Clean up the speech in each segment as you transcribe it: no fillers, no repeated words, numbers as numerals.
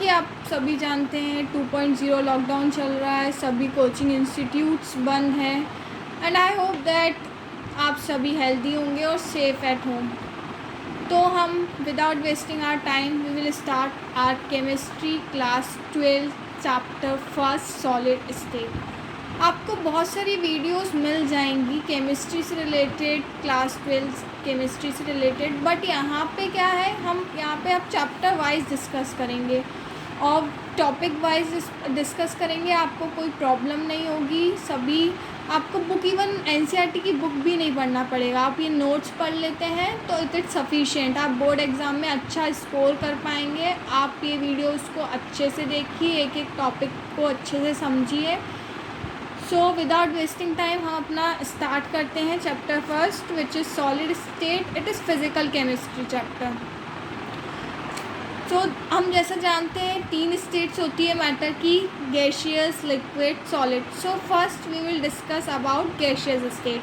कि आप सभी जानते हैं 2.0 लॉकडाउन चल रहा है, सभी कोचिंग इंस्टीट्यूट्स बंद हैं एंड आई होप दैट आप सभी हेल्दी होंगे और सेफ एट होम। तो हम without wasting our time we will start our chemistry class 12 chapter first solid state. आपको बहुत सारी वीडियोस मिल जाएंगी केमिस्ट्री से रिलेटेड, क्लास 12 केमिस्ट्री से रिलेटेड, बट यहाँ पे क्या है, हम यहाँ पे अब चैप्टर वाइज डिस्कस करेंगे और टॉपिक वाइज डिस्कस करेंगे। आपको कोई प्रॉब्लम नहीं होगी। सभी आपको बुक, इवन एनसीईआरटी की बुक भी नहीं पढ़ना पड़ेगा। आप ये नोट्स पढ़ लेते हैं तो इट इज़ सफिशिएंट। आप बोर्ड एग्ज़ाम में अच्छा स्कोर कर पाएंगे। आप ये वीडियोस को अच्छे से देखिए, एक एक टॉपिक को अच्छे से समझिए। सो विदाउट वेस्टिंग टाइम हम अपना स्टार्ट करते हैं chapter first which is solid state. It is physical chemistry chapter. तो हम जैसा जानते हैं 3 स्टेट्स होती है मैटर की, gaseous, liquid, solid. So first we will discuss about gaseous state,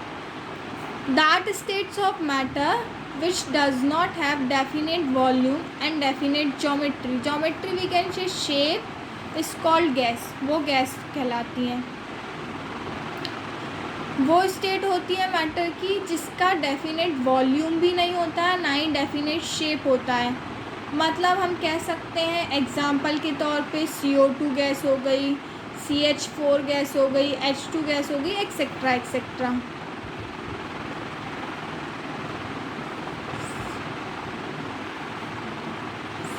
that states of matter which does not have definite volume and definite geometry. Geometry we can say shape is called gas. वो gas कहलाती हैं। वो state होती है matter की जिसका definite volume भी नहीं होता है, ना ही डेफिनेट शेप होता है। मतलब हम कह सकते हैं एग्जाम्पल के तौर पे CO2 गैस हो गई, CH4 गैस हो गई, H2 गैस हो गई, etcetera etcetera.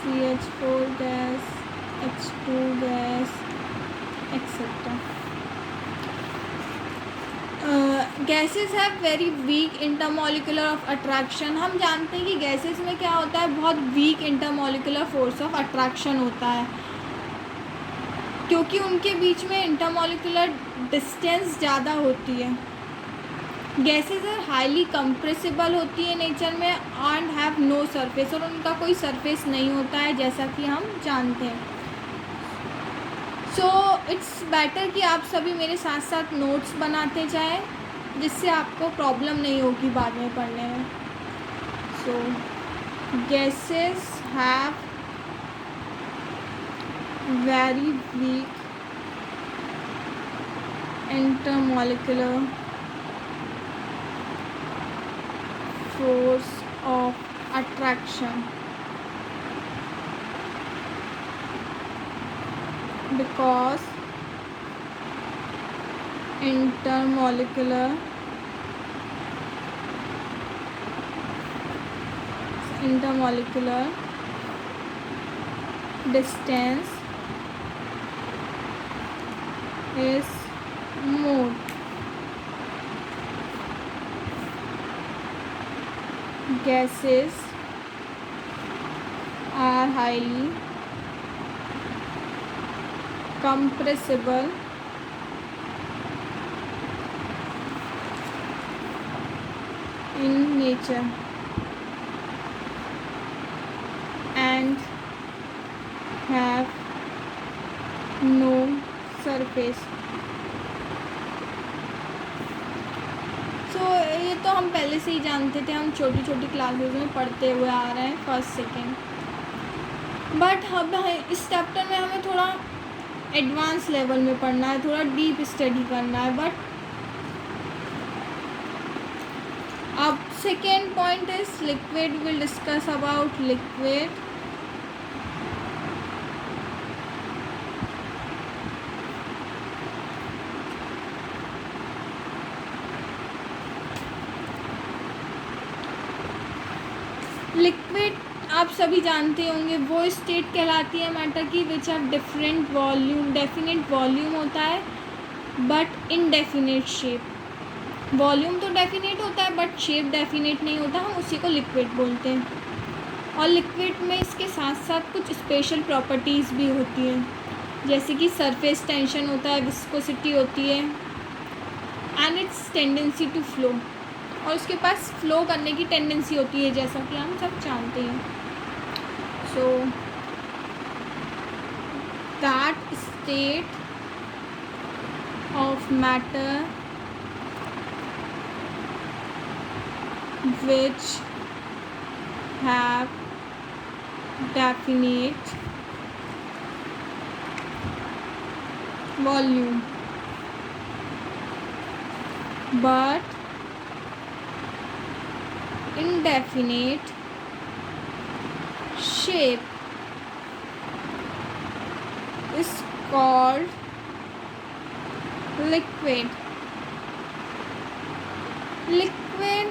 CH4 gas, H2 gas, etcetera. Gases have very weak intermolecular of attraction. हम जानते हैं कि गैसेस में क्या होता है, बहुत weak intermolecular force of attraction होता है, क्योंकि उनके बीच में इंटरमोलिकुलर डिस्टेंस ज़्यादा होती है। गैसेस आर हाईली कंप्रेसिबल होती है नेचर में एंड हैव नो सरफेस, और उनका कोई सरफेस नहीं होता है जैसा कि हम जानते हैं। सो इट्स बेटर कि आप सभी मेरे साथ साथ नोट्स बनाते जाएं, जिससे आपको प्रॉब्लम नहीं होगी बाद में पढ़ने में। So gases have very weak intermolecular force of attraction because intermolecular distance is more. Gases are highly compressible in nature and have no surface. So ये तो हम पहले से ही जानते थे, हम छोटी छोटी क्लासेस में पढ़ते हुए आ रहे हैं फर्स्ट सेकेंड। बट अब इस चैप्टर में हमें थोड़ा एडवांस लेवल में पढ़ना है, थोड़ा डीप स्टडी करना है। बट अब second point is liquid. Will discuss about liquid. Liquid आप सभी जानते होंगे वो स्टेट कहलाती है मैटर की which have different volume, definite volume होता है बट इनडेफिनेट शेप। वॉल्यूम तो डेफिनेट होता है बट शेप डेफिनेट नहीं होता, हम उसी को लिक्विड बोलते हैं। और लिक्विड में इसके साथ साथ कुछ स्पेशल प्रॉपर्टीज़ भी होती हैं, जैसे कि सरफेस टेंशन होता है, विस्कोसिटी होती है and its tendency to flow, और उसके पास फ्लो करने की टेंडेंसी होती है, जैसा कि हम सब जानते हैं। So that state of matter which have definite volume, but indefinite shape is called liquid. Liquid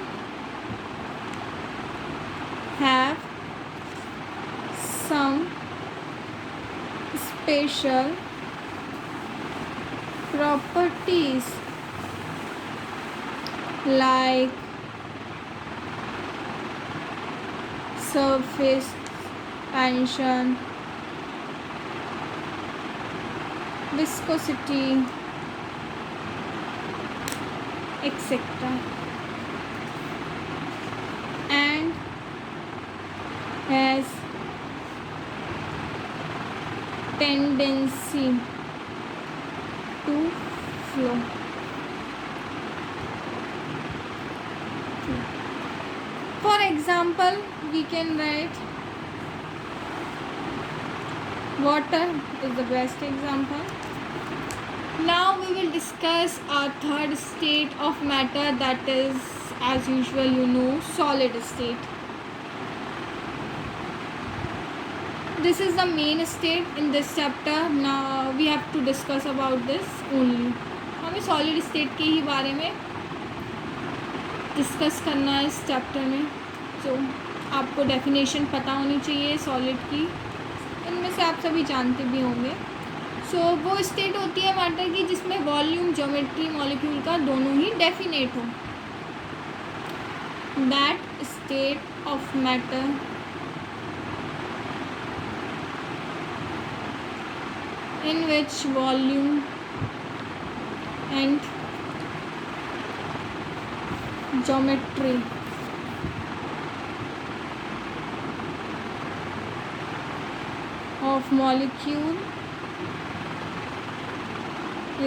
have some special properties like surface tension, viscosity, etc. and has tendency to flow. For example, we can write water is the best example. Now we will discuss our third state of matter, that is, as usual, solid state. This is the main state in this chapter. Now we have to discuss about this only. हमें solid state के ही बारे में discuss करना है इस chapter में. तो आपको डेफिनेशन पता होनी चाहिए सॉलिड की, इनमें से आप सभी जानते भी होंगे. सो वो स्टेट होती है मैटर की जिसमें वॉल्यूम, ज्योमेट्री, मॉलिक्यूल का दोनों ही डेफिनेट हो. That state of matter in which volume and geometry of molecule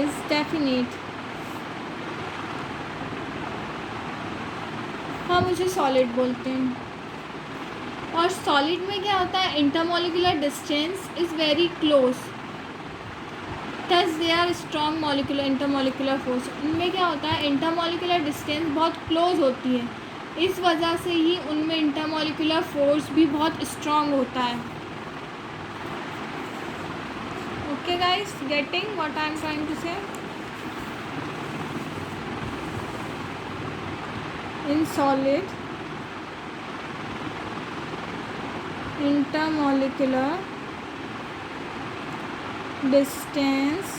is definite. हम उसे सॉलिड बोलते हैं. और सॉलिड में क्या होता है, intermolecular distance is very close, thus they are strong molecular intermolecular force. उनमें क्या होता है, इंटरमोलिकुलर डिस्टेंस बहुत क्लोज होती है, इस वजह से ही उनमें इंटरमोलिकुलर फोर्स भी बहुत स्ट्रॉन्ग होता है. Okay guys, getting what I am trying to say. In solid intermolecular distance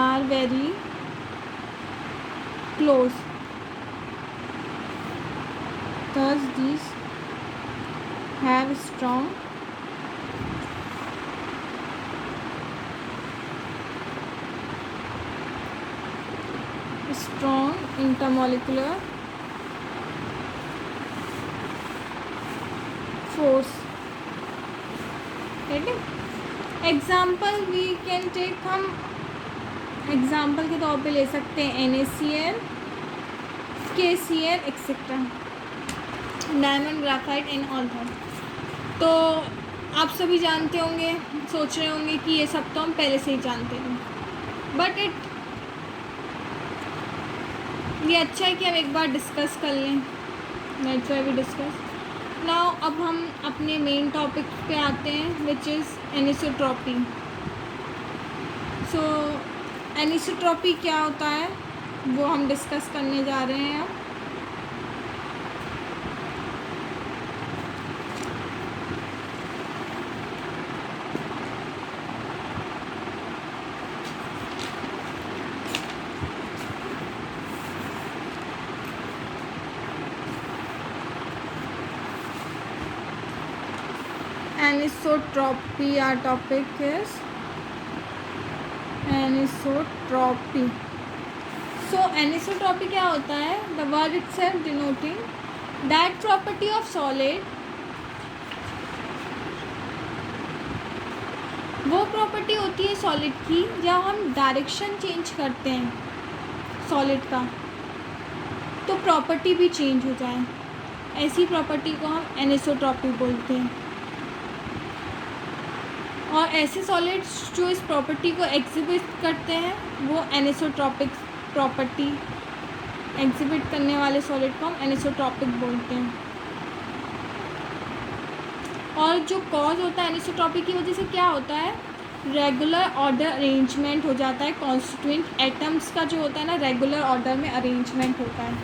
are very close, thus these have strong intermolecular force. Example we can take, हम एग्ज़ाम्पल के तौर पे ले सकते हैं NaCl, KCl etcetera, diamond, graphite and all that. तो आप सभी जानते होंगे, सोच रहे होंगे कि ये सब तो हम पहले से ही जानते थे, बट ये अच्छा है कि हम एक बार डिस्कस कर लें. That's why we discuss now. अब हम अपने मेन टॉपिक पे आते हैं, which is anisotropy. So anisotropy क्या होता है वो हम डिस्कस करने जा रहे हैं अब. Anisotropy, our topic is anisotropy. So anisotropy क्या होता है, the word itself denoting that property of solid, वो प्रॉपर्टी होती है सॉलिड की जब हम डायरेक्शन चेंज करते हैं सॉलिड का तो प्रॉपर्टी भी चेंज हो जाए, ऐसी प्रॉपर्टी को हम एनिसोट्रॉपी बोलते हैं. और ऐसे सॉलिड्स जो इस प्रॉपर्टी को एग्जिबिट करते हैं वो एनिसोट्रॉपिक प्रॉपर्टी एग्जिबिट करने वाले सॉलिड को हम एनिसोट्रॉपिक बोलते हैं। और जो कॉज होता है एनिसोट्रॉपिक की वजह से क्या होता है, रेगुलर ऑर्डर अरेंजमेंट हो जाता है, कॉन्स्टिट्यूएंट एटम्स का जो होता है ना रेगुलर ऑर्डर में अरेंजमेंट होता है।